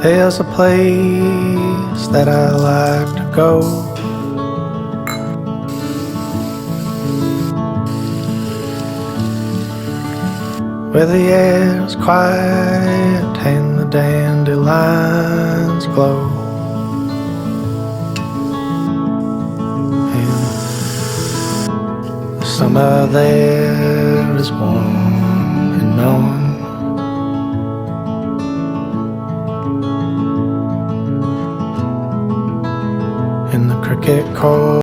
There's a place that I like to go, where the air's quiet and the dandelions glow, and the summer there is warm and known. And the cricket call